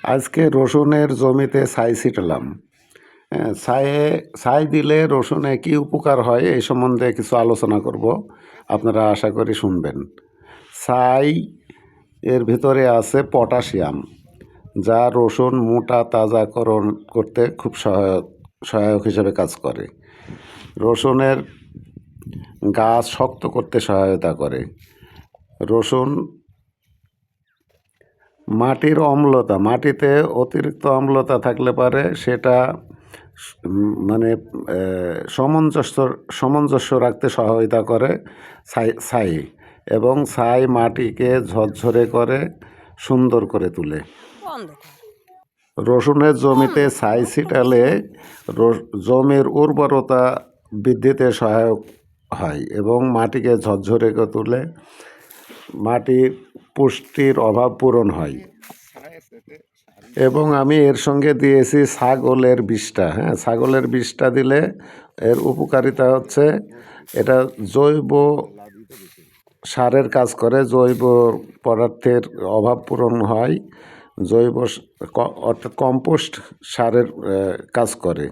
আজকে রসুনের জমিতে ছাই ছিটালাম। ছাই দিলে রসুনে কি উপকার হয় এই সম্বন্ধে কিছু আলোচনা করব, আপনারা আশা করি শুনবেন। ছাই এর ভিতরে আছে পটাশিয়াম, যা রসুন মোটা তাজাকরণ করতে খুব সহায়ক হিসেবে কাজ করে। রসুনের গাছ শক্ত করতে সহায়তা করে। রসুন মাটির অম্লতা, মাটিতে অতিরিক্ত অম্লতা থাকলে পারে সেটা মানে সামঞ্জস্য রাখতে সহায়তা করে ছাই, এবং ছাই মাটিকে ঝরঝরে করে সুন্দর করে তোলে। রসুনের জমিতে ছাই ছিটালে জমির উর্বরতা বৃদ্ধিতে সহায়ক হয় এবং মাটিকে ঝরঝরে করে তোলে। মাটির পুষ্টির অভাব পূরণ হয়। এবং আমি এর সঙ্গে দিয়েছি ছাগলের বিষটা। ছাগলের বিষটা দিলে এর উপকারিতা হচ্ছে এটা জৈব সারের কাজ করে, জৈব পদার্থের অভাব পূরণ হয়, অর্থাৎ কম্পোস্ট সারের কাজ করে।